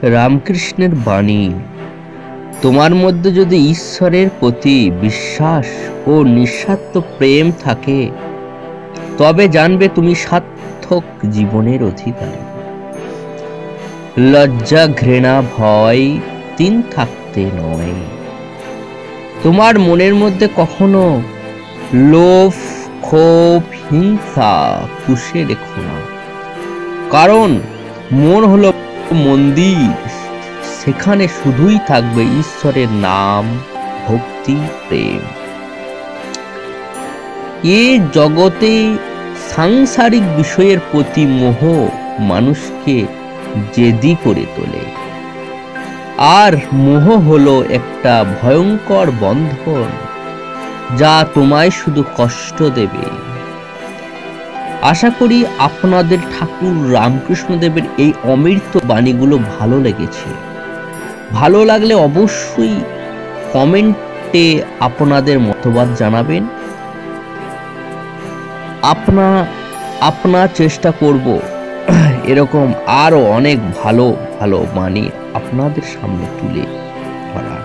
রামকৃষ্ণের বাণী, তোমার মধ্যে যদি ঈশ্বরের প্রতি বিশ্বাস ও নিঃস্বার্থ প্রেম থাকে, তবে জানবে তুমি সার্থক জীবনের অধিকারী। লজ্জা, ঘৃণা, ভয় তিন থাকতে নয়। তোমার মনের মধ্যে কখনো লোভ, ক্ষোভ, হিংসা পুষে রেখো না, কারণ মন হলো মন্দির, সেখানে শুধুই থাকবে ঈশ্বরের নাম, ভক্তি, প্রেম। এ জগতে সাংসারিক বিষয়ের প্রতি মোহ মানুষকে জেদি করে তোলে, আর মোহ হলো একটা ভয়ঙ্কর বন্ধন, যা তোমায় শুধু কষ্ট দেবে। আশা করি আপনাদের ঠাকুর রামকৃষ্ণদেবের এই অমৃত বাণীগুলো ভালো লেগেছে। ভালো লাগলে অবশ্যই কমেন্টে আপনাদের মতবাদ জানাবেন। আপনার চেষ্টা করব এরকম আরো অনেক ভালো ভালো বাণী আপনাদের সামনে তুলে ধরার।